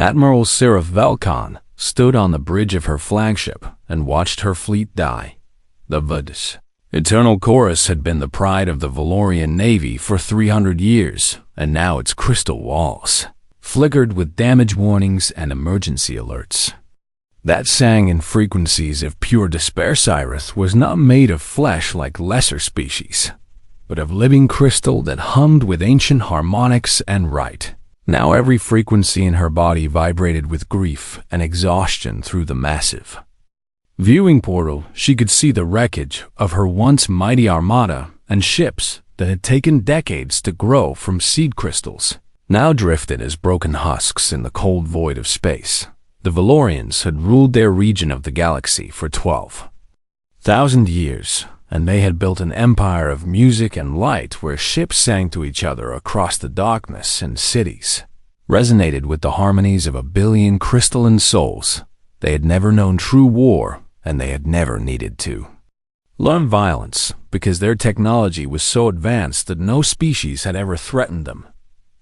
Admiral Seraph Velkan stood on the bridge of her flagship and watched her fleet die. The Vud's eternal chorus had been the pride of the Valorian Navy for 300 years, and now its crystal walls flickered with damage warnings and emergency alerts. That sang in frequencies of pure despair. Cyrith was not made of flesh like lesser species, but of living crystal that hummed with ancient harmonics and rite. Now every frequency in her body vibrated with grief and exhaustion through the massive viewing portal. She could see the wreckage of her once mighty armada and ships that had taken decades to grow from seed crystals, now drifted as broken husks in the cold void of space. The Valorians had ruled their region of the galaxy for 12,000 years, and they had built an empire of music and light where ships sang to each other across the darkness and cities resonated with the harmonies of a billion crystalline souls. They had never known true war, and they had never needed to learn violence, because their technology was so advanced that no species had ever threatened them.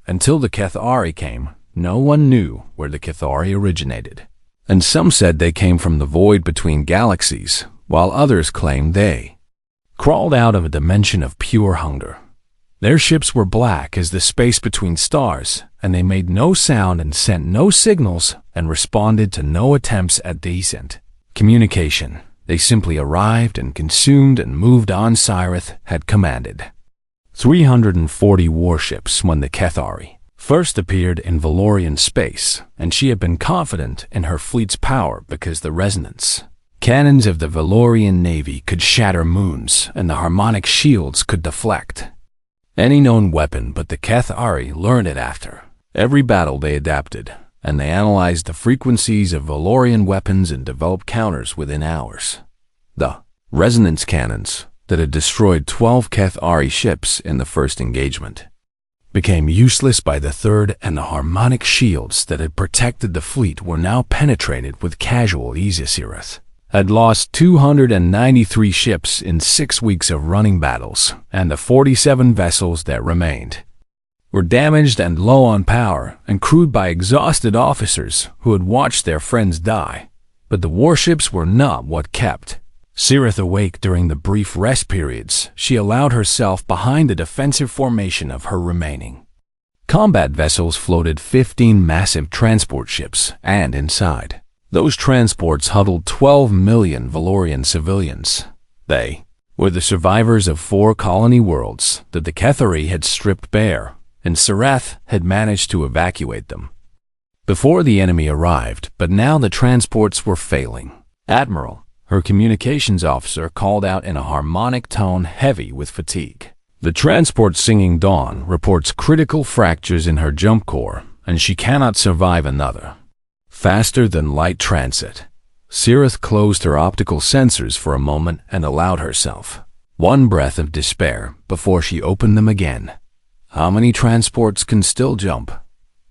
Until the Cathari came, no one knew where the Cathari originated, and some said they came from the void between galaxies, while others claimed they crawled out of a dimension of pure hunger. Their ships were black as the space between stars, and they made no sound and sent no signals and responded to no attempts at decent communication. They simply arrived and consumed and moved on. Cyrith had commanded 340 warships when the Cathari first appeared in Valorian space, and she had been confident in her fleet's power because the resonance cannons of the Valorian Navy could shatter moons and the harmonic shields could deflect any known weapon. But the Cathari learned it after every battle. They adapted, and they analyzed the frequencies of Valorian weapons and developed counters within hours. The resonance cannons that had destroyed 12 Cathari ships in the first engagement became useless by the third, and the harmonic shields that had protected the fleet were now penetrated with casual ease. Cyrith had lost 293 ships in 6 weeks of running battles, and the 47 vessels that remained were damaged and low on power and crewed by exhausted officers who had watched their friends die. But the warships were not what kept Cyrith awake during the brief rest periods. She allowed herself behind the defensive formation of her remaining combat vessels. Floated 15 massive transport ships, and inside those transports huddled 12 million Valorian civilians. They were the survivors of 4 colony worlds that the Cathari had stripped bare, and Cyrith had managed to evacuate them before the enemy arrived. But now the transports were failing. Admiral, her communications officer, called out in a harmonic tone heavy with fatigue. The transport Singing Dawn reports critical fractures in her jump core, and she cannot survive another faster than light transit. Cyrith closed her optical sensors for a moment and allowed herself one breath of despair before she opened them again. "How many transports can still jump?"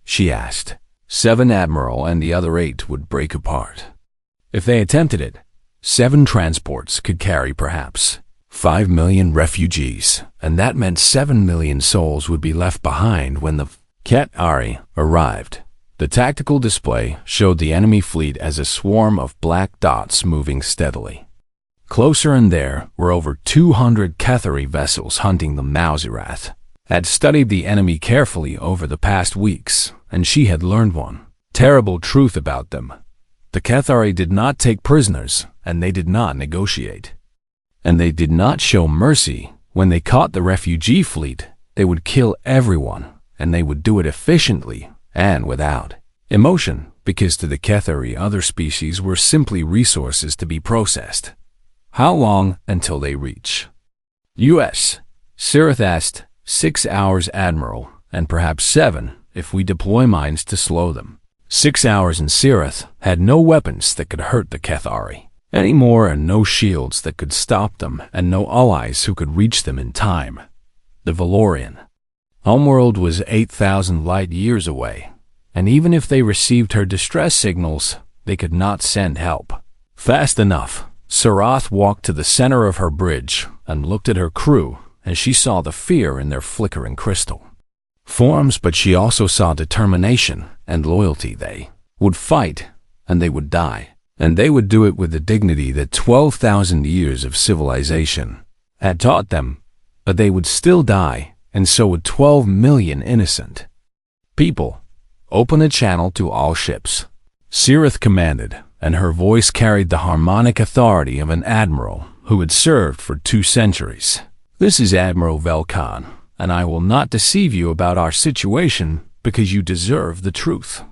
she asked. 7, Admiral, and the other 8 would break apart. If they attempted it, 7 transports could carry perhaps 5 million refugees, and that meant 7 million souls would be left behind when the Cathari arrived. The tactical display showed the enemy fleet as a swarm of black dots moving steadily closer, and there were over 200 Cathari vessels hunting them. Mauserath had studied the enemy carefully over the past weeks, and she had learned one terrible truth about them. The Cathari did not take prisoners, and they did not negotiate. And they did not show mercy. When they caught the refugee fleet, they would kill everyone, and they would do it efficiently and without emotion, because to the Cathari other species were simply resources to be processed. How long until they reach US? Cyrith asked. 6 hours, Admiral, and perhaps 7 if we deploy mines to slow them. 6 hours, and Cyrith had no weapons that could hurt the Cathari anymore, and no shields that could stop them, and no allies who could reach them in time. The Valorian homeworld was 8,000 light years away, and even if they received her distress signals, they could not send help fast enough. Cyrith walked to the center of her bridge and looked at her crew, and she saw the fear in their flickering crystal forms, but she also saw determination and loyalty. They would fight, and they would die. And they would do it with the dignity that 12,000 years of civilization had taught them. But they would still die, and so would 12 million innocent people. Open a channel to all ships, Cirith commanded, and her voice carried the harmonic authority of an admiral who had served for 2 centuries. This is Admiral Velkan, and I will not deceive you about our situation because you deserve the truth.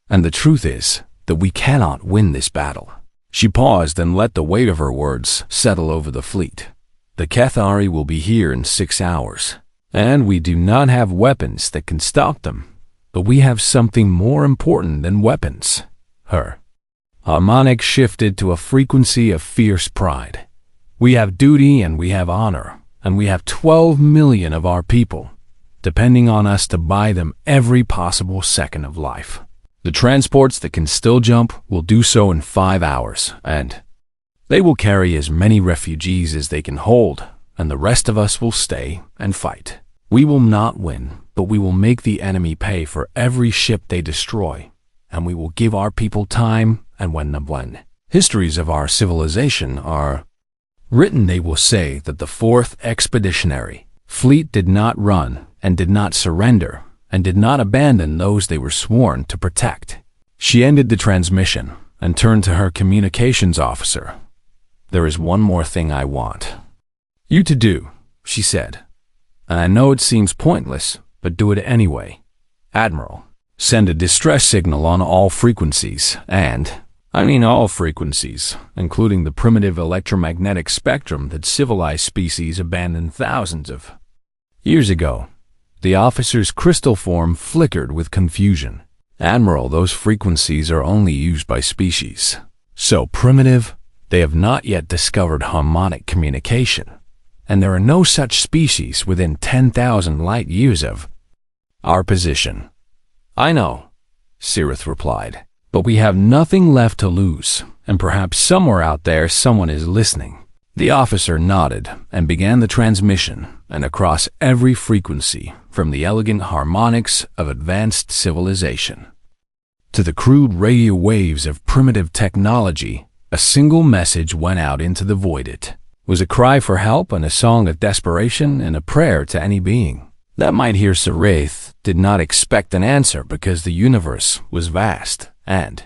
And the truth is that we cannot win this battle. She paused and let the weight of her words settle over the fleet. The Cathari will be here in 6 hours, and we do not have weapons that can stop them. But we have something more important than weapons. Her harmonic shifted to a frequency of fierce pride. We have duty and we have honor, and we have 12 million of our people, depending on us to buy them every possible second of life. The transports that can still jump will do so in 5 hours, and they will carry as many refugees as they can hold, and the rest of us will stay and fight. We will not win, but we will make the enemy pay for every ship they destroy, and we will give our people time, and when histories of our civilization are written, they will say that the 4th Expeditionary Fleet did not run and did not surrender and did not abandon those they were sworn to protect. She ended the transmission and turned to her communications officer. There is one more thing I want you to do, she said. And I know it seems pointless, but do it anyway. Admiral, send a distress signal on all frequencies, and I mean all frequencies, including the primitive electromagnetic spectrum that civilized species abandoned thousands of years ago. The officer's crystal form flickered with confusion. Admiral, those frequencies are only used by species so primitive they have not yet discovered harmonic communication, and there are no such species within 10,000 light years of our position. I know, Cirith replied, but we have nothing left to lose, and perhaps somewhere out there someone is listening. The officer nodded and began the transmission, and across every frequency, from the elegant harmonics of advanced civilization to the crude radio waves of primitive technology, a single message went out into the void. It was a cry for help and a song of desperation and a prayer to any being that might hear. Cirith did not expect an answer because the universe was vast and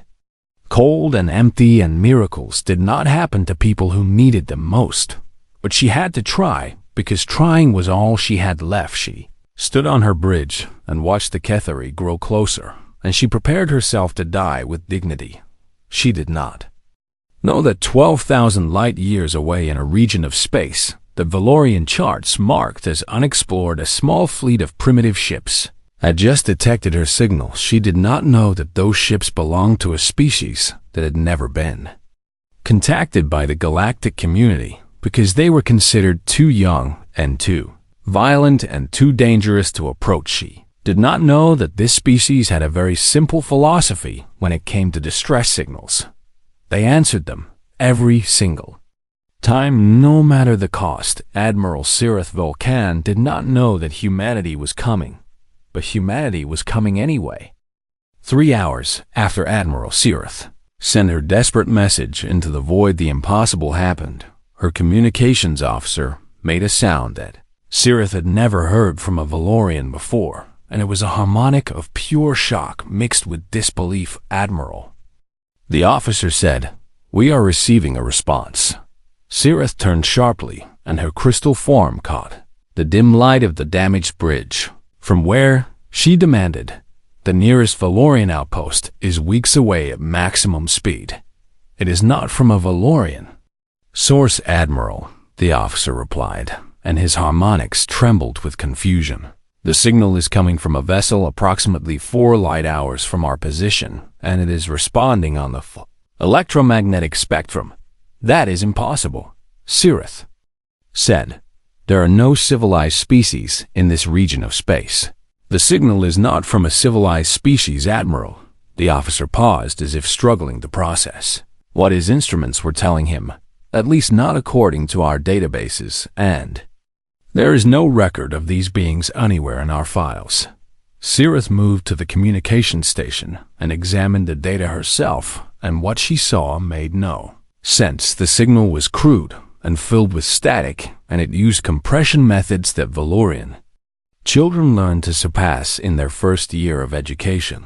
cold and empty, and miracles did not happen to people who needed them most. But she had to try, because trying was all she had left. She stood on her bridge and watched the Cathari grow closer, and she prepared herself to die with dignity. She did not know that 12,000 light years away in a region of space, the Valorian charts marked as unexplored, a small fleet of primitive ships had just detected her signal. She did not know that those ships belonged to a species that had never been contacted by the galactic community because they were considered too young and too violent and too dangerous to approach. She did not know that this species had a very simple philosophy when it came to distress signals. They answered them every single time, no matter the cost. Admiral Cirith Volcan did not know that humanity was coming, but humanity was coming anyway. 3 hours after Admiral Cirith sent her desperate message into the void, the impossible happened. Her communications officer made a sound that Cirith had never heard from a Valorian before, and it was a harmonic of pure shock mixed with disbelief. Admiral, the officer said, we are receiving a response. Cirith turned sharply, and her crystal form caught the dim light of the damaged bridge. From where, she demanded, the nearest Valorian outpost is weeks away at maximum speed. It is not from a Valorian source, Admiral, the officer replied, and his harmonics trembled with confusion. The signal is coming from a vessel approximately 4 light hours from our position, and it is responding on the electromagnetic spectrum. That is impossible, Cirith said. There are no civilized species in this region of space. The signal is not from a civilized species, Admiral. The officer paused as if struggling to process what his instruments were telling him, at least not according to our databases, and there is no record of these beings anywhere in our files. Sirith moved to the communication station and examined the data herself, and what she saw made no sense. The signal was crude and filled with static, and it used compression methods that Valorian children learn to surpass in their first year of education.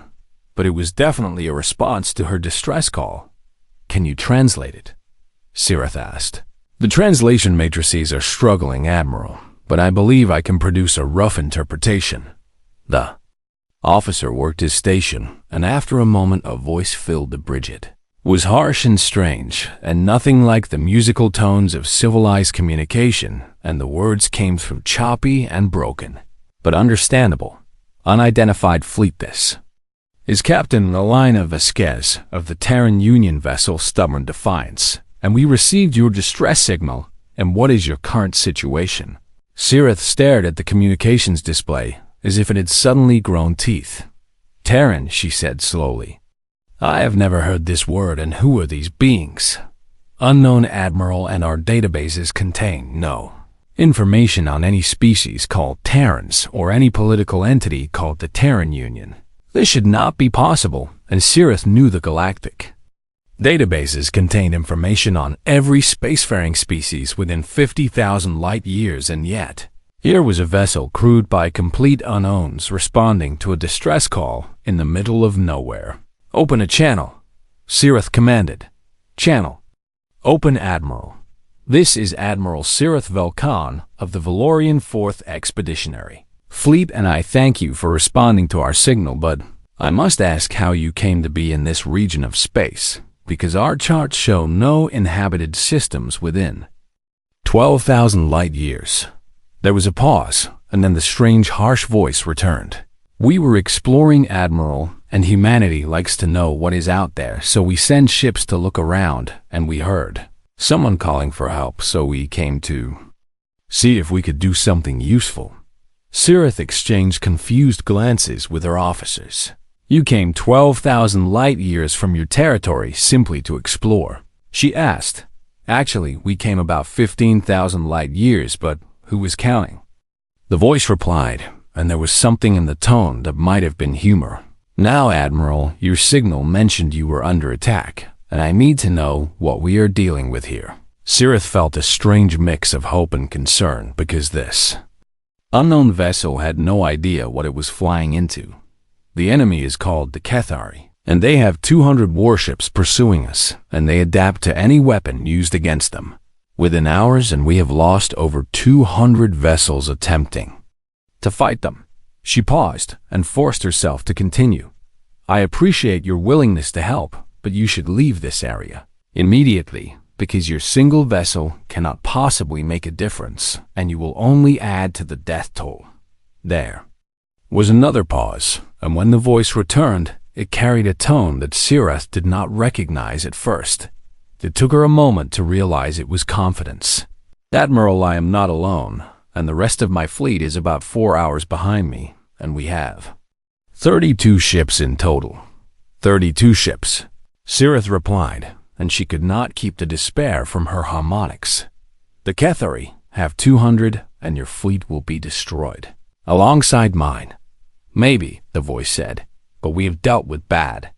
But it was definitely a response to her distress call. "Can you translate it?" Sirith asked. "The translation matrices are struggling, Admiral, but I believe I can produce a rough interpretation." The officer worked his station, and after a moment a voice filled the bridge. It was harsh and strange, and nothing like the musical tones of civilized communication, and the words came through choppy and broken, but understandable. "Unidentified fleet this is Captain Elena Vasquez of the Terran Union vessel Stubborn Defiance, and we received your distress signal, and what is your current situation?" Sirith stared at the communications display as if it had suddenly grown teeth. "Terran," she said slowly. "I have never heard this word, and who are these beings?" "Unknown, Admiral, and our databases contain no information on any species called Terrans or any political entity called the Terran Union. This should not be possible," and Sirith knew the Galactic databases contained information on every spacefaring species within 50,000 light years, and yet here was a vessel crewed by complete unknowns responding to a distress call in the middle of nowhere. "Open a channel," Sirith commanded. "Channel. Open, Admiral. This is Admiral Sirith Velkan of the Valorian 4th Expeditionary Fleet, and I thank you for responding to our signal, but I must ask how you came to be in this region of space, because our charts show no inhabited systems within 12,000 light years." There was a pause, and then the strange, harsh voice returned. "We were exploring, Admiral, and humanity likes to know what is out there, so we send ships to look around, and we heard someone calling for help, so we came to see if we could do something useful." Sirith exchanged confused glances with her officers. "You came 12,000 light years from your territory simply to explore?" she asked. "Actually, we came about 15,000 light years, but who was counting?" The voice replied, and there was something in the tone that might have been humor. "Now, Admiral, your signal mentioned you were under attack, and I need to know what we are dealing with here." Sirith felt a strange mix of hope and concern, because this unknown vessel had no idea what it was flying into. The enemy is called the Kethari, and they have 200 warships pursuing us, and they adapt to any weapon used against them within hours, and we have lost over 200 vessels attempting to fight them. She paused and forced herself to continue. "I appreciate your willingness to help, but you should leave this area immediately, because your single vessel cannot possibly make a difference, and you will only add to the death toll." There was another pause, and when the voice returned, it carried a tone that Sirith did not recognize at first. It took her a moment to realize it was confidence. "Admiral, I am not alone, and the rest of my fleet is about 4 hours behind me, and we have 32 ships in total." 32 ships, Sirith replied, and she could not keep the despair from her harmonics. "The Kethari have 200, and your fleet will be destroyed, alongside mine." "Maybe," the voice said, "but we have dealt with bad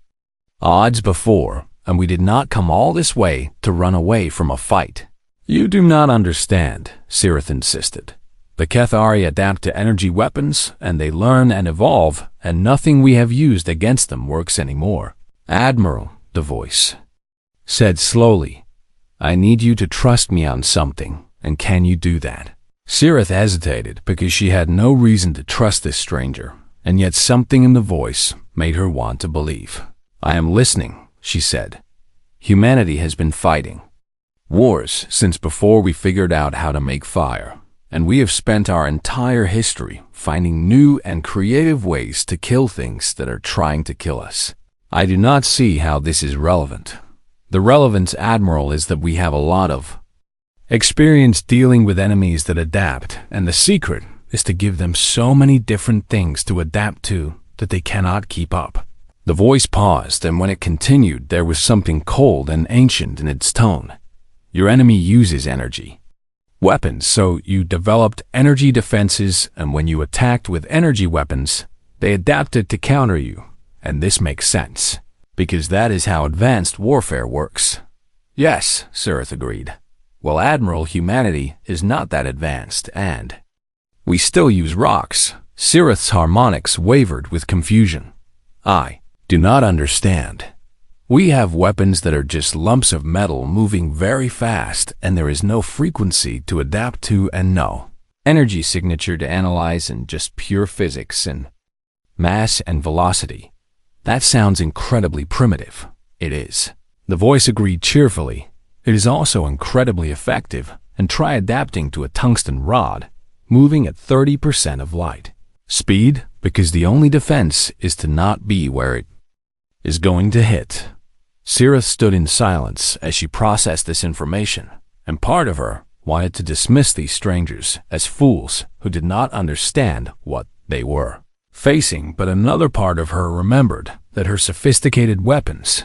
odds before, and we did not come all this way to run away from a fight." "You do not understand," Sirith insisted. "The Kethari adapt to energy weapons, and they learn and evolve, and nothing we have used against them works anymore." "Admiral," the voice said slowly, "I need you to trust me on something, and can you do that?" Sirith hesitated because she had no reason to trust this stranger, and yet something in the voice made her want to believe. "I am listening," she said. "Humanity has been fighting wars since before we figured out how to make fire, and we have spent our entire history finding new and creative ways to kill things that are trying to kill us. I do not see how this is relevant. The relevance, Admiral, is that we have a lot of experience dealing with enemies that adapt, and the secret is to give them so many different things to adapt to that they cannot keep up." The voice paused, and when it continued, there was something cold and ancient in its tone. "Your enemy uses energy weapons, so you developed energy defenses, and when you attacked with energy weapons, They adapted to counter you, and this makes sense, because that is how advanced warfare works. Yes, Sirith agreed. Well, Admiral, humanity is not that advanced, and we still use rocks. Sirith's harmonics wavered with confusion. I do not understand. We have weapons that are just lumps of metal moving very fast, and there is no frequency to adapt to and no energy signature to analyze, and just pure physics and mass and velocity. That sounds incredibly primitive. It is. The voice agreed cheerfully. It is also incredibly effective, and try adapting to a tungsten rod, moving at 30% of light speed, because the only defense is to not be where it is going to hit. Sirith stood in silence as she processed this information, and part of her wanted to dismiss these strangers as fools who did not understand what they were facing, but another part of her remembered that her sophisticated weapons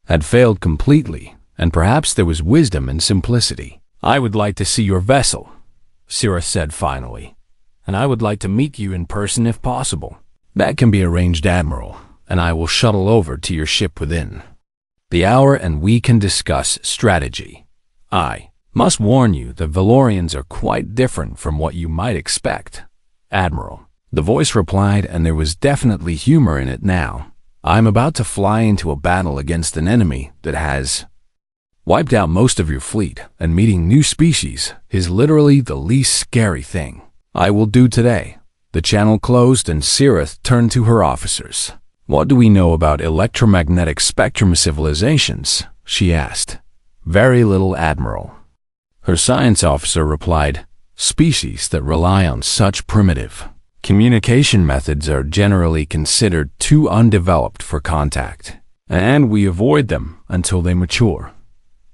had failed completely, and perhaps there was wisdom in simplicity. I would like to see your vessel, Sirith said finally, and I would like to meet you in person if possible. That can be arranged, Admiral, and I will shuttle over to your ship within the hour and we can discuss strategy. I must warn you, the Valorians are quite different from what you might expect, Admiral. The voice replied, and there was definitely humor in it now. I'm about to fly into a battle against an enemy that has wiped out most of your fleet, and meeting new species is literally the least scary thing I will do today. The channel closed and Sirith turned to her officers. What do we know about electromagnetic spectrum civilizations? She asked. Very little, Admiral. Her science officer replied, species that rely on such primitive communication methods are generally considered too undeveloped for contact, and we avoid them until they mature.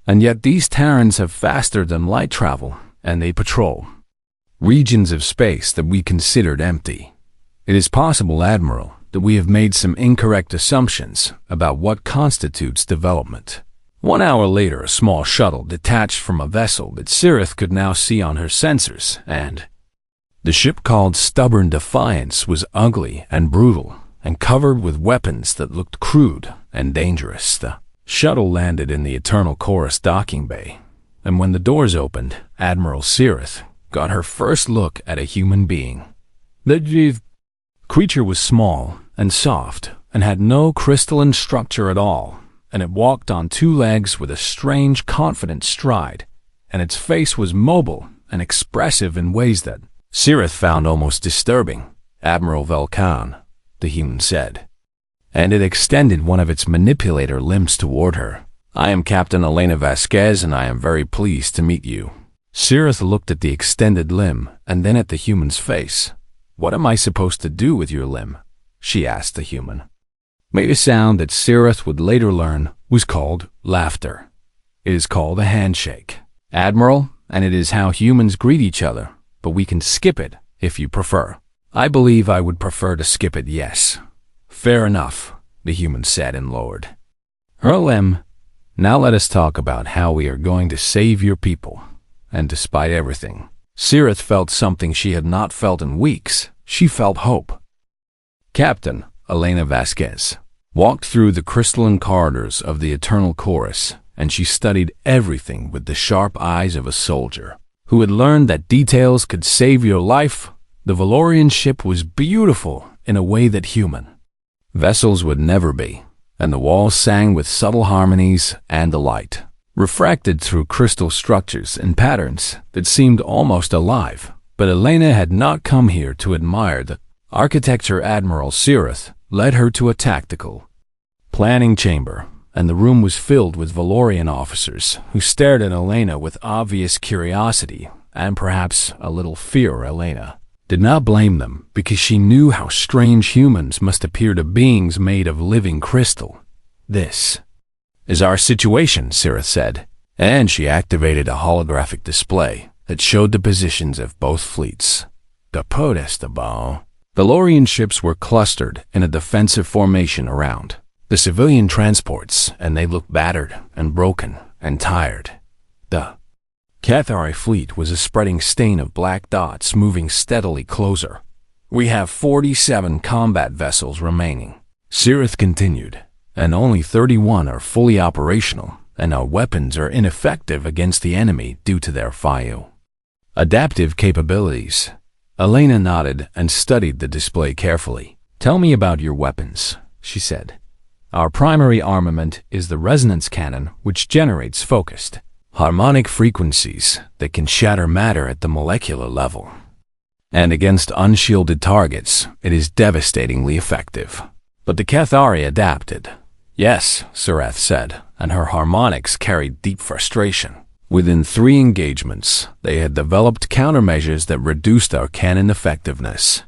And yet these Terrans have faster than light travel, and they patrol regions of space that we considered empty. It is possible, Admiral, that we have made some incorrect assumptions about what constitutes development. 1 hour later, a small shuttle detached from a vessel that Sirith could now see on her sensors, and the ship called Stubborn Defiance was ugly and brutal, and covered with weapons that looked crude and dangerous. The shuttle landed in the Eternal Chorus docking bay, and when the doors opened, Admiral Sirith got her first look at a human being. The creature was small and soft, and had no crystalline structure at all, and it walked on 2 legs with a strange, confident stride, and its face was mobile and expressive in ways that Sirith found almost disturbing. Admiral Velkan, the human said, and it extended one of its manipulator limbs toward her. I am Captain Elena Vasquez, and I am very pleased to meet you. Sirith looked at the extended limb and then at the human's face. What am I supposed to do with your limb? She asked the human. Made a sound that Sirith would later learn was called laughter. It is called a handshake, Admiral, and it is how humans greet each other, but we can skip it if you prefer. I believe I would prefer to skip it, yes. Fair enough, the human said and lowered her limb. Now let us talk about how we are going to save your people. And despite everything, Sirith felt something she had not felt in weeks. She felt hope. Captain Elena Vasquez walked through the crystalline corridors of the Eternal Chorus, and she studied everything with the sharp eyes of a soldier who had learned that details could save your life. The Valorian ship was beautiful in a way that human vessels would never be, and the walls sang with subtle harmonies and the light refracted through crystal structures and patterns that seemed almost alive. But Elena had not come here to admire the architecture. Admiral Sirith led her to a tactical planning chamber, and the room was filled with Valorian officers who stared at Elena with obvious curiosity and perhaps a little fear. Elena did not blame them, because she knew how strange humans must appear to beings made of living crystal. This is our situation, Sirith said, and she activated a holographic display that showed the positions of both fleets. The Podestable. Valorian ships were clustered in a defensive formation around the civilian transports, and they looked battered and broken and tired. The Cathari fleet was a spreading stain of black dots moving steadily closer. We have 47 combat vessels remaining. Sirith continued, and only 31 are fully operational, and our weapons are ineffective against the enemy due to their FIO. Adaptive capabilities. Elena nodded and studied the display carefully. Tell me about your weapons, she said. Our primary armament is the resonance cannon, which generates focused, harmonic frequencies that can shatter matter at the molecular level. And against unshielded targets, it is devastatingly effective. But the Cathari adapted. Yes, Sirith said, and her harmonics carried deep frustration. Within 3 engagements, they had developed countermeasures that reduced our cannon effectiveness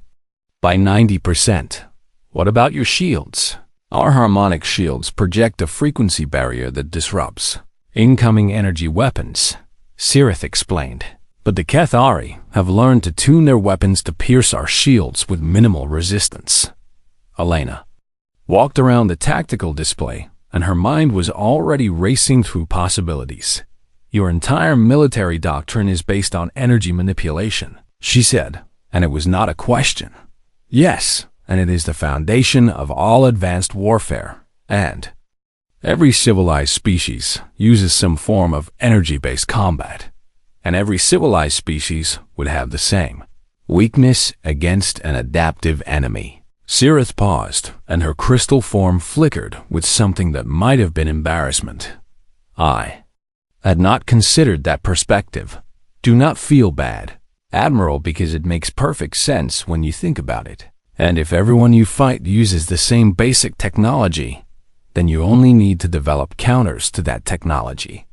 by 90%. What about your shields? Our harmonic shields project a frequency barrier that disrupts incoming energy weapons, Sirith explained. But the Cathari have learned to tune their weapons to pierce our shields with minimal resistance. Elena walked around the tactical display, and her mind was already racing through possibilities. Your entire military doctrine is based on energy manipulation, she said, and it was not a question. Yes, and it is the foundation of all advanced warfare, and every civilized species uses some form of energy-based combat, and every civilized species would have the same weakness against an adaptive enemy. Sirith paused, and her crystal form flickered with something that might have been embarrassment. I had not considered that perspective. Do not feel bad, Admiral, because it makes perfect sense when you think about it. And if everyone you fight uses the same basic technology, then you only need to develop counters to that technology.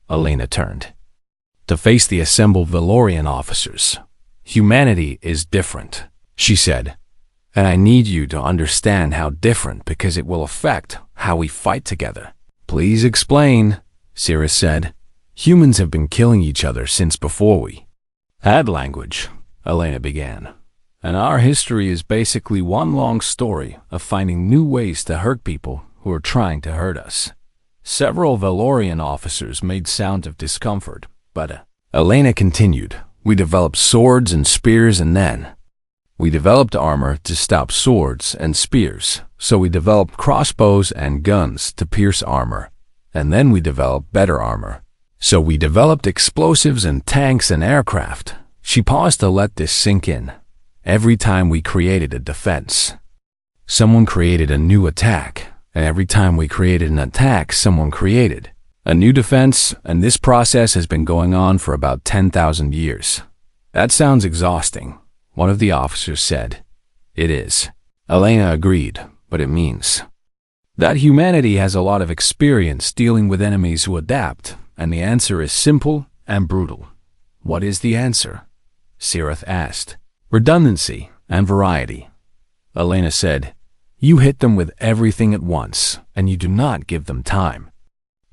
Elena turned to face the assembled Valorian officers. Humanity is different, she said, and I need you to understand how different because it will affect how we fight together. Please explain, Sirith said. Humans have been killing each other since before we had language, Elena began. And our history is basically one long story of finding new ways to hurt people who are trying to hurt us. Several Valorian officers made sounds of discomfort, but Elena continued, we developed swords and spears, and then we developed armor to stop swords and spears. So we developed crossbows and guns to pierce armor, and then we developed better armor. So we developed explosives and tanks and aircraft. She paused to let this sink in. Every time we created a defense, someone created a new attack, and every time we created an attack, someone created a new defense, and this process has been going on for about 10,000 years. That sounds exhausting, one of the officers said. It is. Elena agreed, but it means that humanity has a lot of experience dealing with enemies who adapt, and the answer is simple and brutal. What is the answer? Sirith asked. Redundancy and variety. Elena said, you hit them with everything at once, and you do not give them time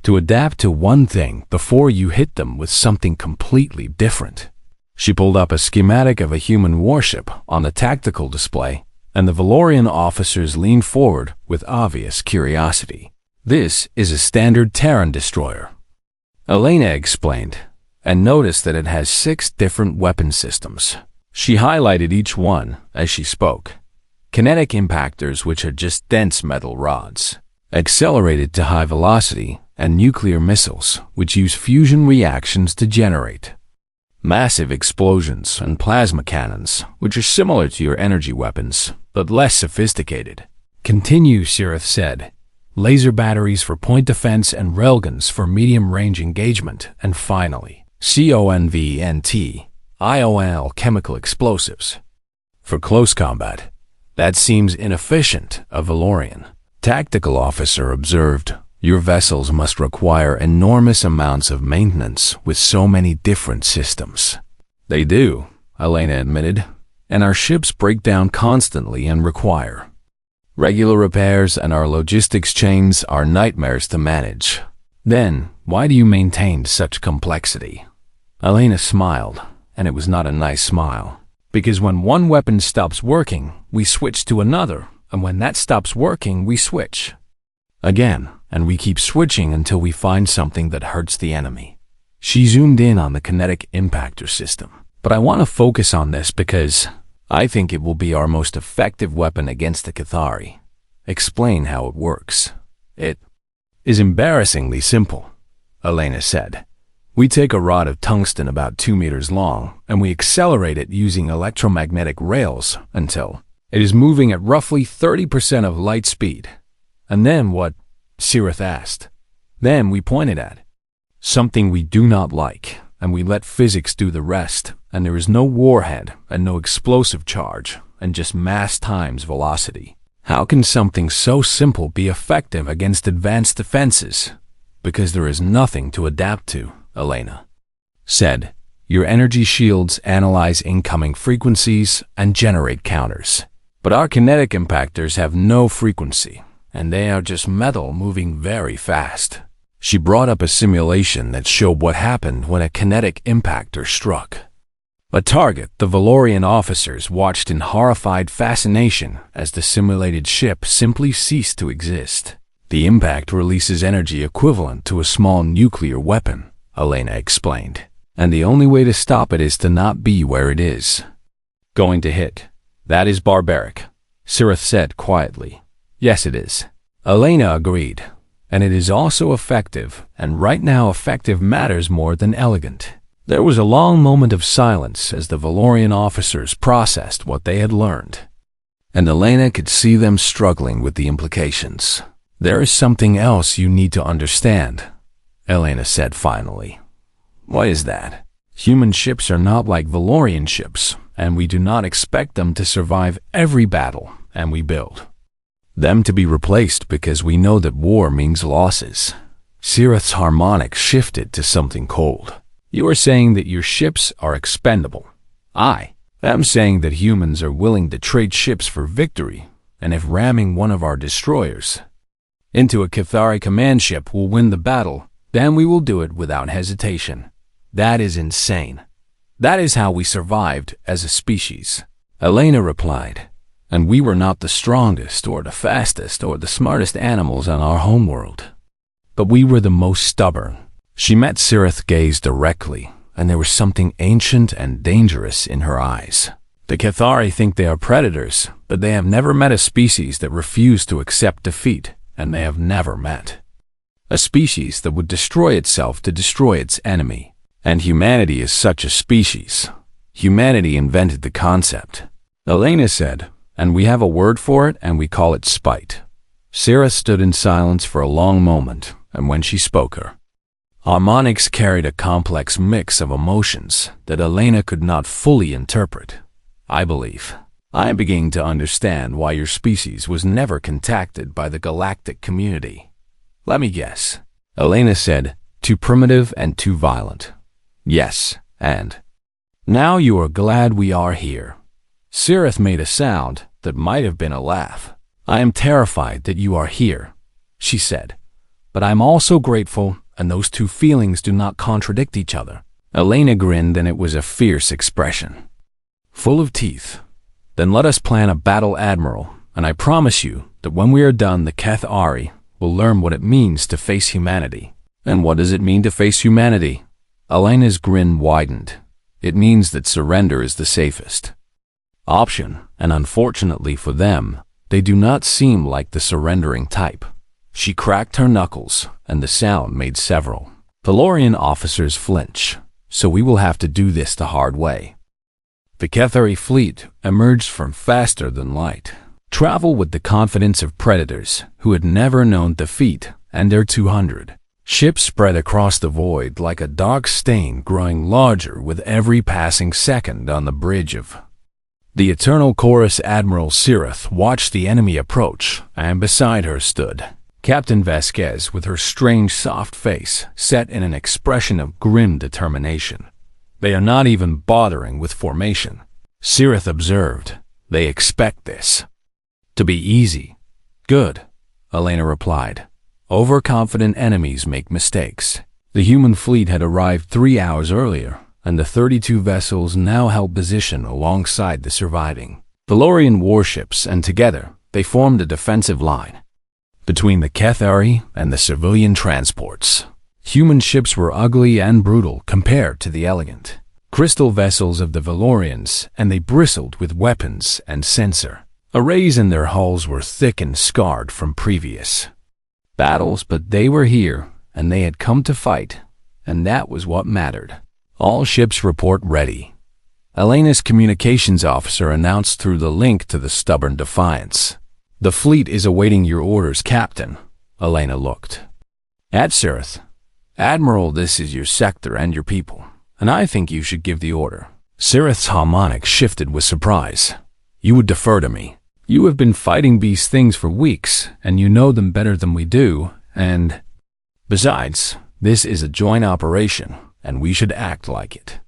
to adapt to one thing before you hit them with something completely different. She pulled up a schematic of a human warship on the tactical display, and the Valorian officers leaned forward with obvious curiosity. This is a standard Terran destroyer, Elena explained, and noticed that it has 6 different weapon systems. She highlighted each one as she spoke. Kinetic impactors, which are just dense metal rods, accelerated to high velocity, and nuclear missiles, which use fusion reactions to generate massive explosions, and plasma cannons, which are similar to your energy weapons, but less sophisticated. Continue, Sirith said. Laser batteries for point defense and railguns for medium-range engagement, and finally, CONVNT, IOL chemical explosives for close combat. That seems inefficient, a Valorian tactical officer observed. Your vessels must require enormous amounts of maintenance with so many different systems. They do, Elena admitted, and our ships break down constantly and require regular repairs, and our logistics chains are nightmares to manage. Then, why do you maintain such complexity? Elena smiled, and it was not a nice smile. Because when one weapon stops working, we switch to another, and when that stops working, we switch again, and we keep switching until we find something that hurts the enemy. She zoomed in on the kinetic impactor system. But I want to focus on this because I think it will be our most effective weapon against the Cathari. Explain how it works. It is embarrassingly simple, Elena said. We take a rod of tungsten about 2 meters long, and we accelerate it using electromagnetic rails until it is moving at roughly 30% of light speed. And then what? Sirith asked. Then we point it at something we do not like, and we let physics do the rest, and there is no warhead and no explosive charge, and just mass times velocity. How can something so simple be effective against advanced defenses? Because there is nothing to adapt to, Elena said. Your energy shields analyze incoming frequencies and generate counters. But our kinetic impactors have no frequency, and they are just metal moving very fast. She brought up a simulation that showed what happened when a kinetic impactor struck a target. The Valorian officers watched in horrified fascination as the simulated ship simply ceased to exist. The impact releases energy equivalent to a small nuclear weapon, Elena explained, and the only way to stop it is to not be where it is. Going to hit. That is barbaric, Sirith said quietly. Yes, it is. Elena agreed. And it is also effective, and right now effective matters more than elegant. There was a long moment of silence as the Valorian officers processed what they had learned, and Elena could see them struggling with the implications. There is something else you need to understand, Elena said finally. What is that? Human ships are not like Valorian ships, and we do not expect them to survive every battle, and we build them to be replaced because we know that war means losses. Sirith's harmonic shifted to something cold. You are saying that your ships are expendable. I am saying that humans are willing to trade ships for victory, and if ramming one of our destroyers into a Cathari command ship will win the battle, then we will do it without hesitation. That is insane. That is how we survived as a species, Elena replied. And we were not the strongest or the fastest or the smartest animals on our homeworld, but we were the most stubborn. She met Sirith's gaze directly, and there was something ancient and dangerous in her eyes. The Cathari think they are predators, but they have never met a species that refused to accept defeat, and they have never met a species that would destroy itself to destroy its enemy. And humanity is such a species. Humanity invented the concept, Elena said. And we have a word for it, and we call it spite. Sirith stood in silence for a long moment, and when she spoke, her harmonics carried a complex mix of emotions that Elena could not fully interpret. I believe I am beginning to understand why your species was never contacted by the galactic community. Let me guess. Elena said, too primitive and too violent. Yes, and now you are glad we are here. Sirith made a sound that might have been a laugh. I am terrified that you are here, she said, but I am also grateful, and those two feelings do not contradict each other. Elena grinned, and it was a fierce expression, full of teeth. Then let us plan a battle, Admiral, and I promise you that when we are done, the Cathari will learn what it means to face humanity. And what does it mean to face humanity? Elena's grin widened. It means that surrender is the safest option, and unfortunately for them, they do not seem like the surrendering type. She cracked her knuckles, and the sound made several Valorian officers flinch, so we will have to do this the hard way. The Cathari fleet emerged from faster than light, travel with the confidence of predators who had never known defeat, and their 200 ships spread across the void like a dark stain growing larger with every passing second on the bridge of the Eternal Chorus. Admiral Sirith watched the enemy approach, and beside her stood Captain Vasquez with her strange soft face set in an expression of grim determination. They are not even bothering with formation, Sirith observed. They expect this to be easy. Good, Elena replied. Overconfident enemies make mistakes. The human fleet had arrived 3 hours earlier, and the 32 vessels now held position alongside the surviving Valorian warships, and together they formed a defensive line between the Cathari and the civilian transports. Human ships were ugly and brutal compared to the elegant crystal vessels of the Valorians, and they bristled with weapons and sensor arrays, and their hulls were thick and scarred from previous battles, but they were here, and they had come to fight, and that was what mattered. All ships report ready. Elena's communications officer announced through the link to the stubborn Defiance. The fleet is awaiting your orders, Captain. Elena looked at Sirith. Admiral, this is your sector and your people, and I think you should give the order. Sirith's harmonic shifted with surprise. You would defer to me. You have been fighting these things for weeks, and you know them better than we do, and besides, this is a joint operation, and we should act like it.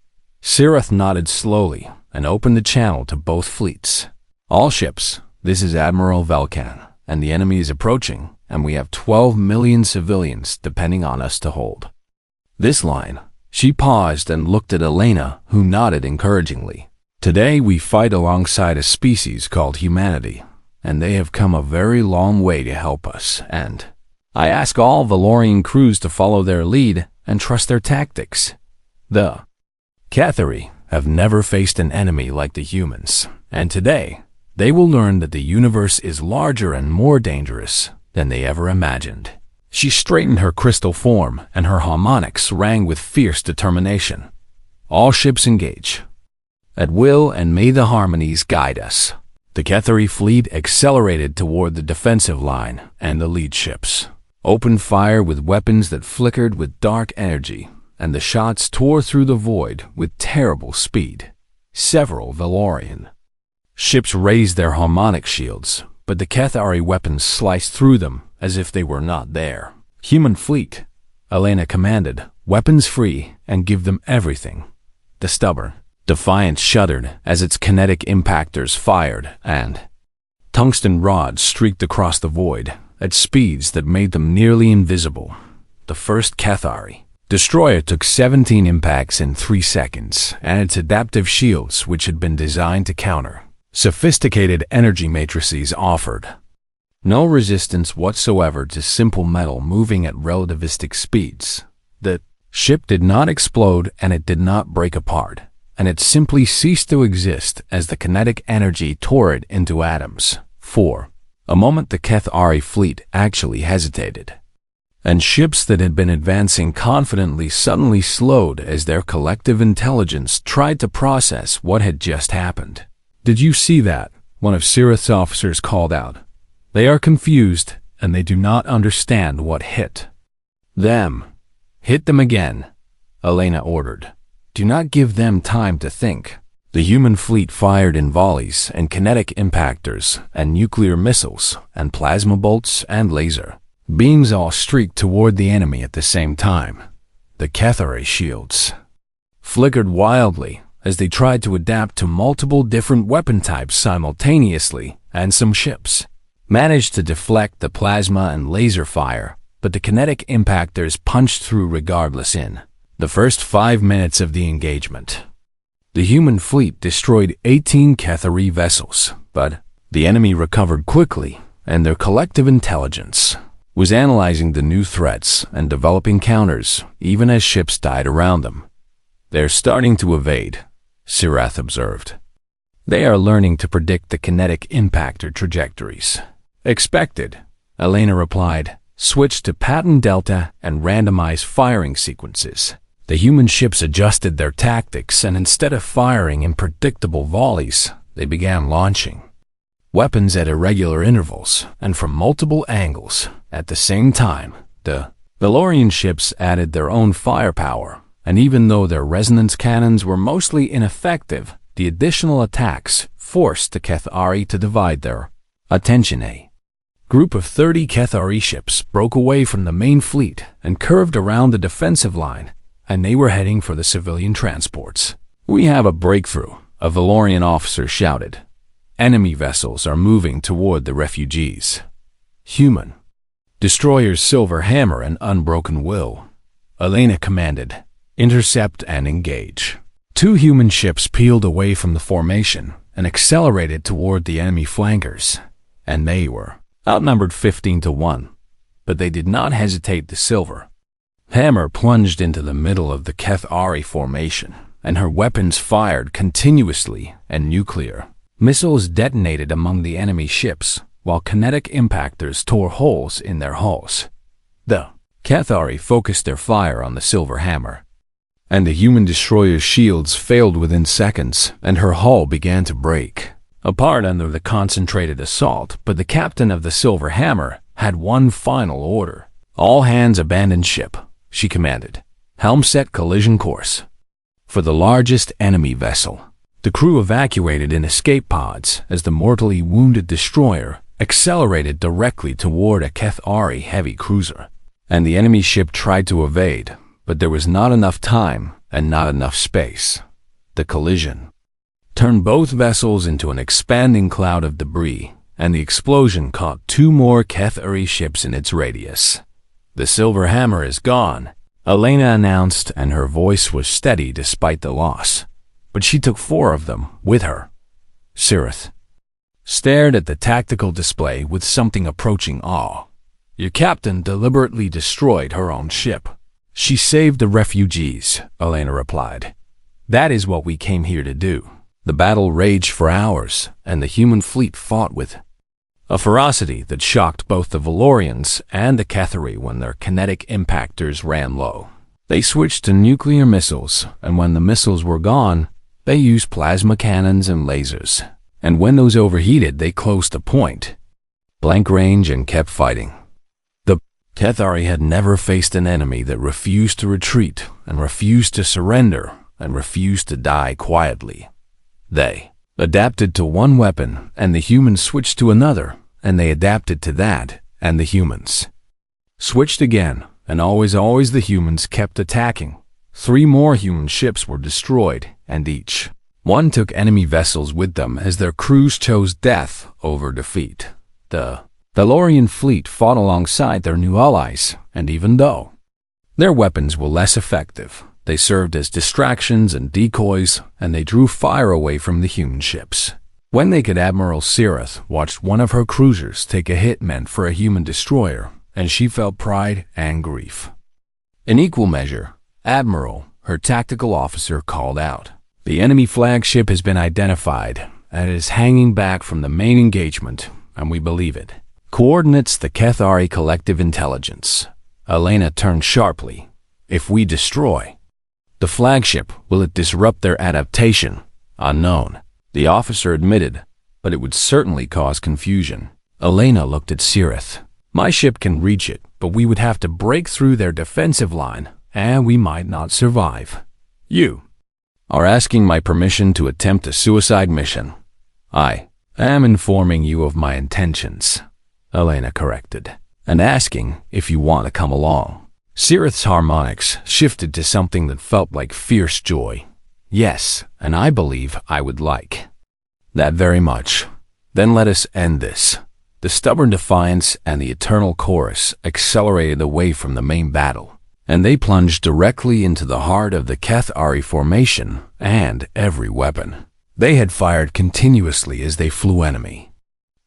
Sirith nodded slowly and opened the channel to both fleets. All ships, this is Admiral Velkan, and the enemy is approaching, and we have 12 million civilians depending on us to hold this line. She paused and looked at Elena, who nodded encouragingly. Today we fight alongside a species called humanity, and they have come a very long way to help us, and I ask all Valorian crews to follow their lead and trust their tactics. The Cathari have never faced an enemy like the humans, and today they will learn that the universe is larger and more dangerous than they ever imagined. She straightened her crystal form, and her harmonics rang with fierce determination. All ships engage at will, and may the harmonies guide us. The Cathari fleet accelerated toward the defensive line, and the lead ships opened fire with weapons that flickered with dark energy, and the shots tore through the void with terrible speed. Several Valorian ships raised their harmonic shields, but the Cathari weapons sliced through them as if they were not there. Human fleet, Elena commanded, weapons free, and give them everything. The stubborn Defiance shuddered as its kinetic impactors fired, and tungsten rods streaked across the void at speeds that made them nearly invisible. The first Cathari destroyer took 17 impacts in 3 seconds, and its adaptive shields, which had been designed to counter sophisticated energy matrices, offered no resistance whatsoever to simple metal moving at relativistic speeds. The ship did not explode, and it did not break apart, and it simply ceased to exist as the kinetic energy tore it into atoms. For a moment the Cathari fleet actually hesitated, and ships that had been advancing confidently suddenly slowed as their collective intelligence tried to process what had just happened. Did you see that? One of Sirith's officers called out. They are confused, and they do not understand what hit them. Hit them again, Elena ordered. Do not give them time to think. The human fleet fired in volleys and kinetic impactors and nuclear missiles and plasma bolts and laser beams all streaked toward the enemy at the same time. The Cathari shields flickered wildly as they tried to adapt to multiple different weapon types simultaneously, and some ships managed to deflect the plasma and laser fire, but the kinetic impactors punched through regardless. In the first 5 minutes of the engagement, the human fleet destroyed 18 Cathari vessels, but the enemy recovered quickly, and their collective intelligence was analyzing the new threats and developing counters even as ships died around them. They're starting to evade, Sirith observed. They are learning to predict the kinetic impactor trajectories. Expected, Elena replied. Switch to pattern delta and randomize firing sequences. The human ships adjusted their tactics, and instead of firing in predictable volleys, they began launching weapons at irregular intervals and from multiple angles. At the same time, the Valorian ships added their own firepower, and even though their resonance cannons were mostly ineffective, the additional attacks forced the Cathari to divide their attention. A group of 30 Cathari ships broke away from the main fleet and curved around the defensive line, and they were heading for the civilian transports. We have a breakthrough, a Valorian officer shouted. Enemy vessels are moving toward the refugees. Human destroyers Silver Hammer and Unbroken Will, Elena commanded. Intercept and engage. 2 human ships peeled away from the formation and accelerated toward the enemy flankers, and they were outnumbered 15-1, but they did not hesitate. The Silver Hammer plunged into the middle of the Cathari formation, and her weapons fired continuously and nuclear missiles detonated among the enemy ships, while kinetic impactors tore holes in their hulls. The Cathari focused their fire on the Silver Hammer, and the human destroyer's shields failed within seconds, and her hull began to break apart under the concentrated assault. But the captain of the Silver Hammer had one final order. "All hands abandon ship," she commanded. "Helm set collision course for the largest enemy vessel." The crew evacuated in escape pods as the mortally wounded destroyer accelerated directly toward a Cathari heavy cruiser, and the enemy ship tried to evade, but there was not enough time and not enough space. The collision turned both vessels into an expanding cloud of debris, and the explosion caught two more Cathari ships in its radius. "The Silver Hammer is gone," Elena announced, and her voice was steady despite the loss. But she took 4 of them with her. Sirith stared at the tactical display with something approaching awe. "Your captain deliberately destroyed her own ship." "She saved the refugees," Elena replied. "That is what we came here to do." The battle raged for hours, and the human fleet fought with a ferocity that shocked both the Valorians and the Cathari when their kinetic impactors ran low. They switched to nuclear missiles, and when the missiles were gone, they used plasma cannons and lasers. And when those overheated, they closed the point blank range and kept fighting. The Cathari had never faced an enemy that refused to retreat and refused to surrender and refused to die quietly. They adapted to one weapon, and the humans switched to another, and they adapted to that, and the humans switched again, and always the humans kept attacking. 3 more human ships were destroyed, and each one took enemy vessels with them as their crews chose death over defeat. The Valorian fleet fought alongside their new allies, and even though their weapons were less effective, they served as distractions and decoys, and they drew fire away from the human ships. When naked Admiral Sirith watched one of her cruisers take a hit meant for a human destroyer, and she felt pride and grief. In equal measure, Admiral, her tactical officer, called out, "The enemy flagship has been identified, and it is hanging back from the main engagement, and we believe it. Coordinates the Cathari collective intelligence." Elena turned sharply. "If we destroy the flagship, will it disrupt their adaptation?" "Unknown," the officer admitted, "but it would certainly cause confusion." Elena looked at Sirith. "My ship can reach it, but we would have to break through their defensive line, and we might not survive." "You are asking my permission to attempt a suicide mission." "I am informing you of my intentions," Elena corrected, "and asking if you want to come along." Sirith's harmonics shifted to something that felt like fierce joy. "Yes, and I believe I would like that very much. Then let us end this." The stubborn defiance and the eternal chorus accelerated away from the main battle, and they plunged directly into the heart of the Cathari formation and every weapon. They had fired continuously as they flew enemy.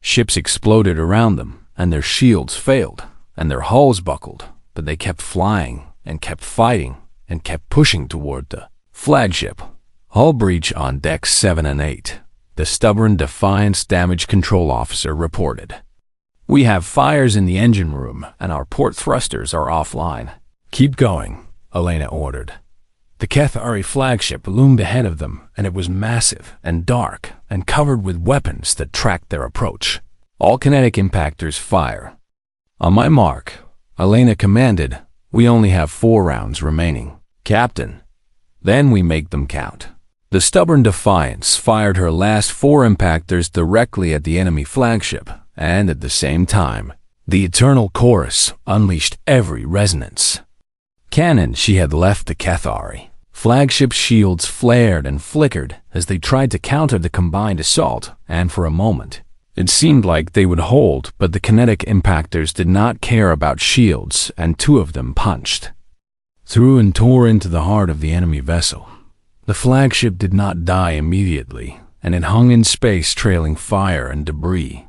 Ships exploded around them, and their shields failed, and their hulls buckled, but they kept flying and kept fighting and kept pushing toward the flagship. "Hull breach on decks 7 and 8, the stubborn defiance damage control officer reported. "We have fires in the engine room, and our port thrusters are offline." "Keep going," Elena ordered. The Cathari flagship loomed ahead of them, and it was massive and dark and covered with weapons that tracked their approach. "All kinetic impactors fire." "On my mark," Elena commanded. "We only have 4 rounds remaining." "Captain." "Then we make them count." The stubborn defiance fired her last 4 impactors directly at the enemy flagship, and at the same time, the eternal chorus unleashed every resonance. Cannon she had left the Cathari. Flagship shields flared and flickered as they tried to counter the combined assault, and for a moment, it seemed like they would hold, but the kinetic impactors did not care about shields, and 2 of them punched through and tore into the heart of the enemy vessel. The flagship did not die immediately, and it hung in space trailing fire and debris,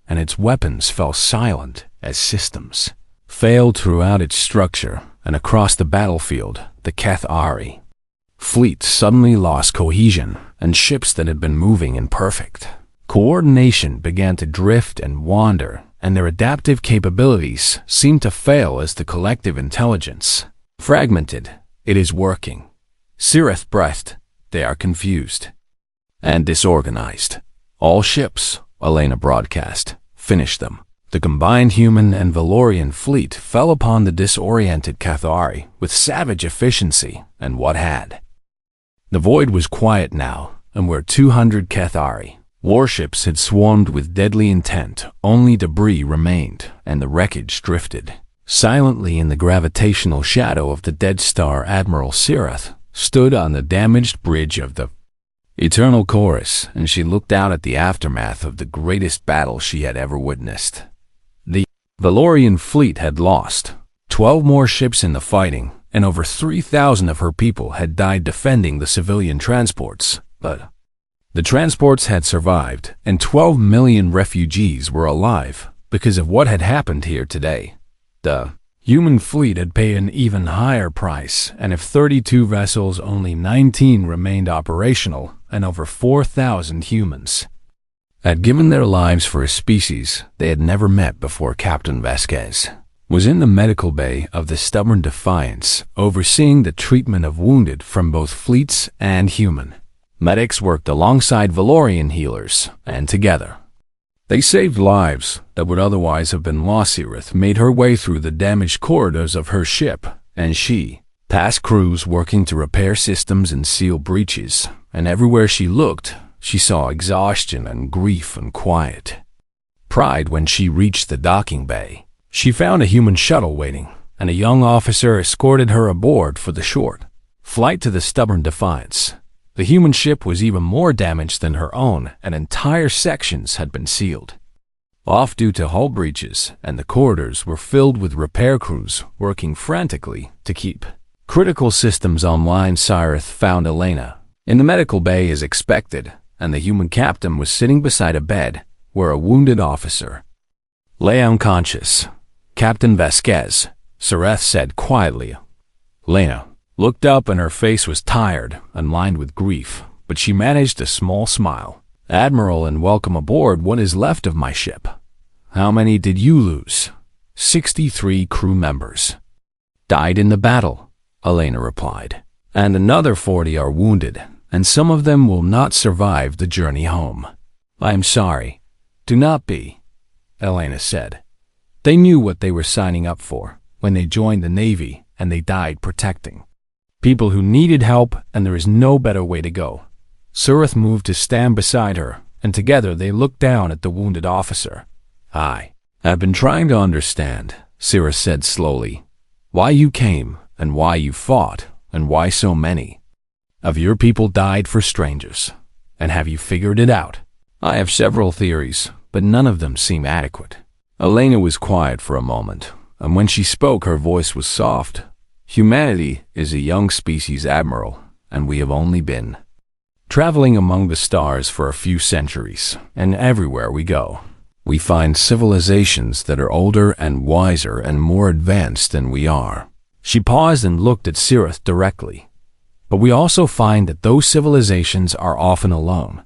and its weapons fell silent as systems failed throughout its structure, and across the battlefield, the Cathari Fleets suddenly lost cohesion, and ships that had been moving in perfect coordination began to drift and wander, and their adaptive capabilities seemed to fail as the collective intelligence fragmented. It is working. Sirith breathed. They are confused and disorganized. All ships, Elena broadcast, finish them. The combined human and Valorian fleet fell upon the disoriented Cathari with savage efficiency, and what had? The void was quiet now, and where 200 Cathari warships had swarmed with deadly intent, only debris remained, and the wreckage drifted. Silently in the gravitational shadow of the dead star, Admiral Sirith stood on the damaged bridge of the Eternal Chorus, and she looked out at the aftermath of the greatest battle she had ever witnessed. The Valorian fleet had lost 12 more ships in the fighting, and over 3,000 of her people had died defending the civilian transports, but the transports had survived, and 12 million refugees were alive because of what had happened here today. The human fleet had paid an even higher price, and if 32 vessels, only 19 remained operational, and over 4,000 humans had given their lives for a species they had never met before. Captain Vasquez was in the medical bay of the Stubborn Defiance, overseeing the treatment of wounded from both fleets and human. Medics worked alongside Valorian healers, and together they saved lives that would otherwise have been lost. Sirith made her way through the damaged corridors of her ship, and she passed crews working to repair systems and seal breaches, and everywhere she looked, she saw exhaustion and grief and quiet pride. When she reached the docking bay, she found a human shuttle waiting, and a young officer escorted her aboard for the short flight to the Stubborn Defiance. The human ship was even more damaged than her own, and entire sections had been sealed off due to hull breaches, and the corridors were filled with repair crews working frantically to keep critical systems online. Sirith found Elena in the medical bay as expected, and the human captain was sitting beside a bed where a wounded officer lay unconscious. Captain Vasquez, Sirith said quietly. Elena looked up, and her face was tired and lined with grief, but she managed a small smile. Admiral, and welcome aboard what is left of my ship. How many did you lose? 63 crew members died in the battle, Elena replied, and another 40 are wounded, and some of them will not survive the journey home. I am sorry. Do not be, Elena said. They knew what they were signing up for when they joined the Navy, and they died protecting people who needed help, and there is no better way to go. Sirith moved to stand beside her, and together they looked down at the wounded officer. I have been trying to understand, Sirith said slowly, why you came, and why you fought, and why so many of your people died for strangers. And have you figured it out? I have several theories, but none of them seem adequate. Elena was quiet for a moment, and when she spoke, her voice was soft. Humanity is a young species, Admiral, and we have only been traveling among the stars for a few centuries, and everywhere we go, we find civilizations that are older and wiser and more advanced than we are. She paused and looked at Sirith directly. But we also find that those civilizations are often alone,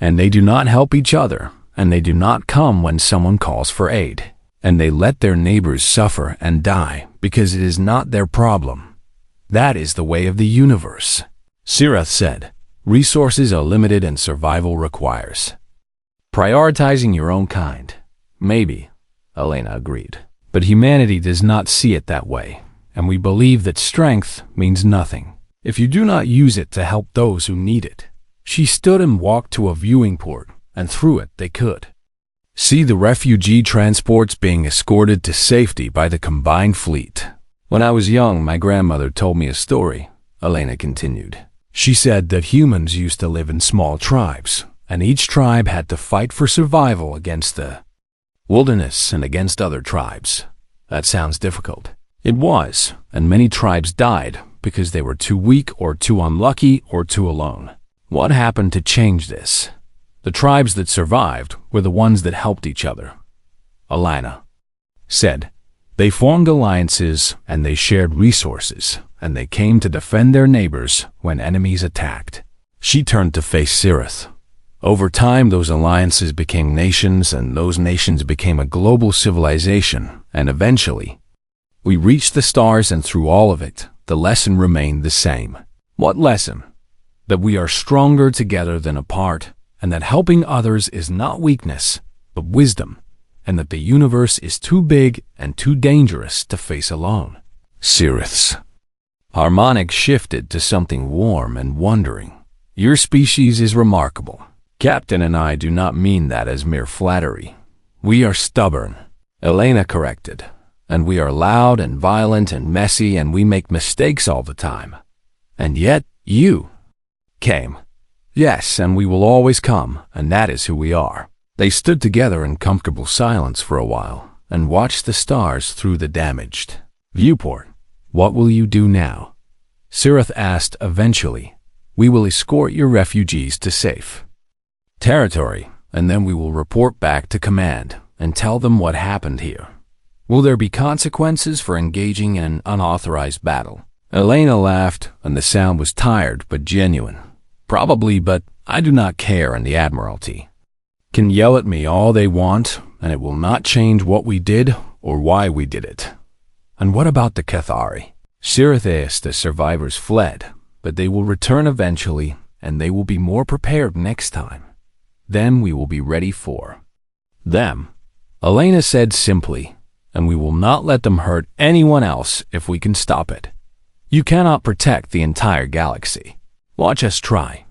and they do not help each other, and they do not come when someone calls for aid, and they let their neighbors suffer and die because it is not their problem. That is the way of the universe. Sirith said, resources are limited and survival requires prioritizing your own kind. Maybe, Elena agreed, but humanity does not see it that way, and we believe that strength means nothing if you do not use it to help those who need it. She stood and walked to a viewing port, and through it they could see the refugee transports being escorted to safety by the combined fleet. When I was young, my grandmother told me a story, Elena continued. She said that humans used to live in small tribes, and each tribe had to fight for survival against the wilderness and against other tribes. That sounds difficult. It was, and many tribes died because they were too weak or too unlucky or too alone. What happened to change this? The tribes that survived were the ones that helped each other, Elena said. They formed alliances and they shared resources, and they came to defend their neighbors when enemies attacked. She turned to face Sirith. Over time, those alliances became nations, and those nations became a global civilization, and eventually, we reached the stars, and through all of it, the lesson remained the same. What lesson? That we are stronger together than apart, and that helping others is not weakness, but wisdom, and that the universe is too big and too dangerous to face alone. Sirith's harmonic shifted to something warm and wondering. Your species is remarkable. Captain and I do not mean that as mere flattery. We are stubborn, Elena corrected, and we are loud and violent and messy, and we make mistakes all the time. And yet, you came. Yes, and we will always come, and that is who we are. They stood together in comfortable silence for a while, and watched the stars through the damaged viewport. What will you do now? Sirith asked eventually. We will escort your refugees to safe territory, and then we will report back to command and tell them what happened here. Will there be consequences for engaging in an unauthorized battle? Elena laughed, and the sound was tired but genuine. Probably, but I do not care, and the Admiralty can yell at me all they want, and it will not change what we did or why we did it. And what about the Cathari? Sirith asked. The survivors fled, but they will return eventually, and they will be more prepared next time. Then we will be ready for them, Elena said simply, and we will not let them hurt anyone else if we can stop it. You cannot protect the entire galaxy. Watch us try.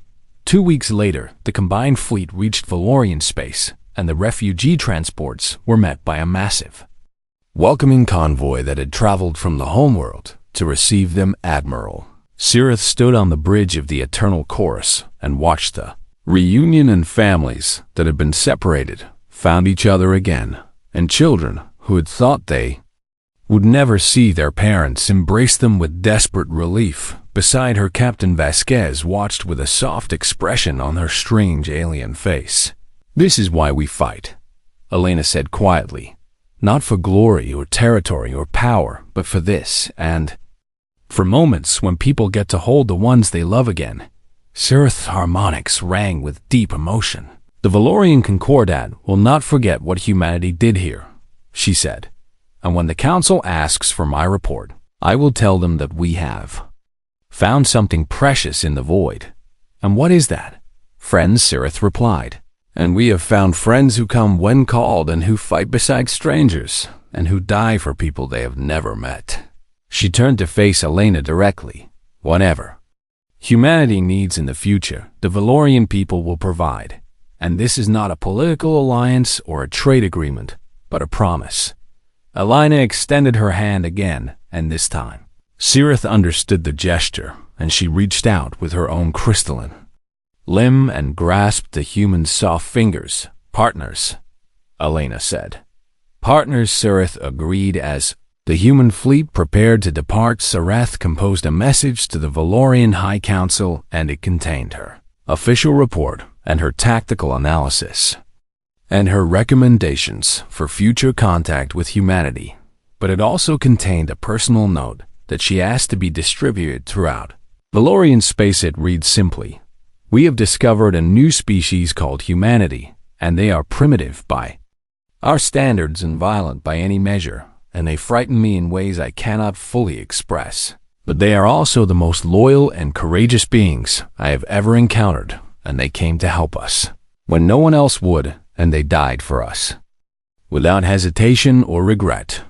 2 weeks later, the combined fleet reached Valorian space, and the refugee transports were met by a massive, welcoming convoy that had traveled from the homeworld to receive them. Admiral Sirith stood on the bridge of the Eternal Chorus and watched the reunion, and families that had been separated found each other again, and children who had thought they would never see their parents embraced them with desperate relief. Beside her, Captain Vasquez watched with a soft expression on her strange alien face. This is why we fight, Elena said quietly. Not for glory or territory or power, but for this, and for moments when people get to hold the ones they love again. Sirith's harmonics rang with deep emotion. The Valorian Concordat will not forget what humanity did here, she said. And when the Council asks for my report, I will tell them that we have found something precious in the void. And what is that? Friends, Sirith replied. And we have found friends who come when called, and who fight beside strangers, and who die for people they have never met. She turned to face Elena directly. Whatever humanity needs in the future, the Valorian people will provide. And this is not a political alliance or a trade agreement, but a promise. Elena extended her hand again, and this time, Sirith understood the gesture, and she reached out with her own crystalline limb and grasped the human's soft fingers. Partners, Elena said. Partners, Sirith agreed as the human fleet prepared to depart. Sirith composed a message to the Valorian High Council, and it contained her official report and her tactical analysis and her recommendations for future contact with humanity. But it also contained a personal note that she asked to be distributed throughout Valorian space. It reads simply, we have discovered a new species called humanity, and they are primitive by our standards and violent by any measure, and they frighten me in ways I cannot fully express. But they are also the most loyal and courageous beings I have ever encountered, and they came to help us when no one else would, and they died for us without hesitation or regret.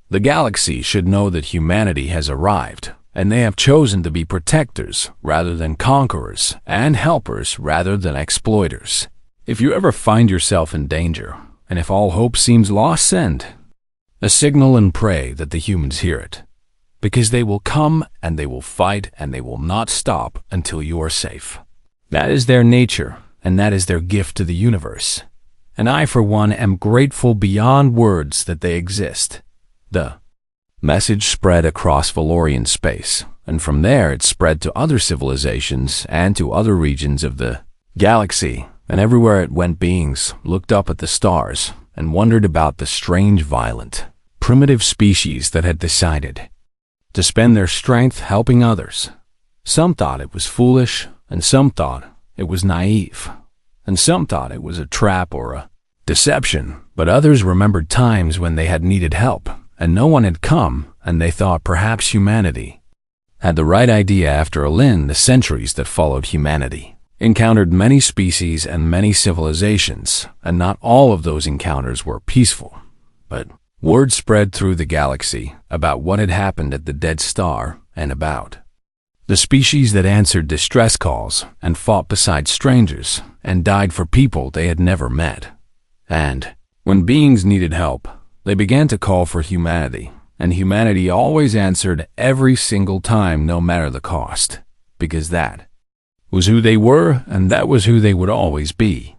The galaxy should know that humanity has arrived, and they have chosen to be protectors rather than conquerors, and helpers rather than exploiters. If you ever find yourself in danger, and if all hope seems lost, send a signal and pray that the humans hear it, because they will come and they will fight and they will not stop until you are safe. That is their nature, and that is their gift to the universe. And I, for one, am grateful beyond words that they exist. The message spread across Valorian space, and from there it spread to other civilizations and to other regions of the galaxy, and everywhere it went, beings looked up at the stars and wondered about the strange, violent, primitive species that had decided to spend their strength helping others. Some thought it was foolish, and some thought it was naive, and some thought it was a trap or a deception, but others remembered times when they had needed help, and no one had come, and they thought perhaps humanity had the right idea. After the centuries that followed, humanity encountered many species and many civilizations, and not all of those encounters were peaceful. But word spread through the galaxy about what had happened at the dead star and about the species that answered distress calls and fought beside strangers and died for people they had never met. And when beings needed help, they began to call for humanity, and humanity always answered every single time, no matter the cost, because that was who they were, and that was who they would always be.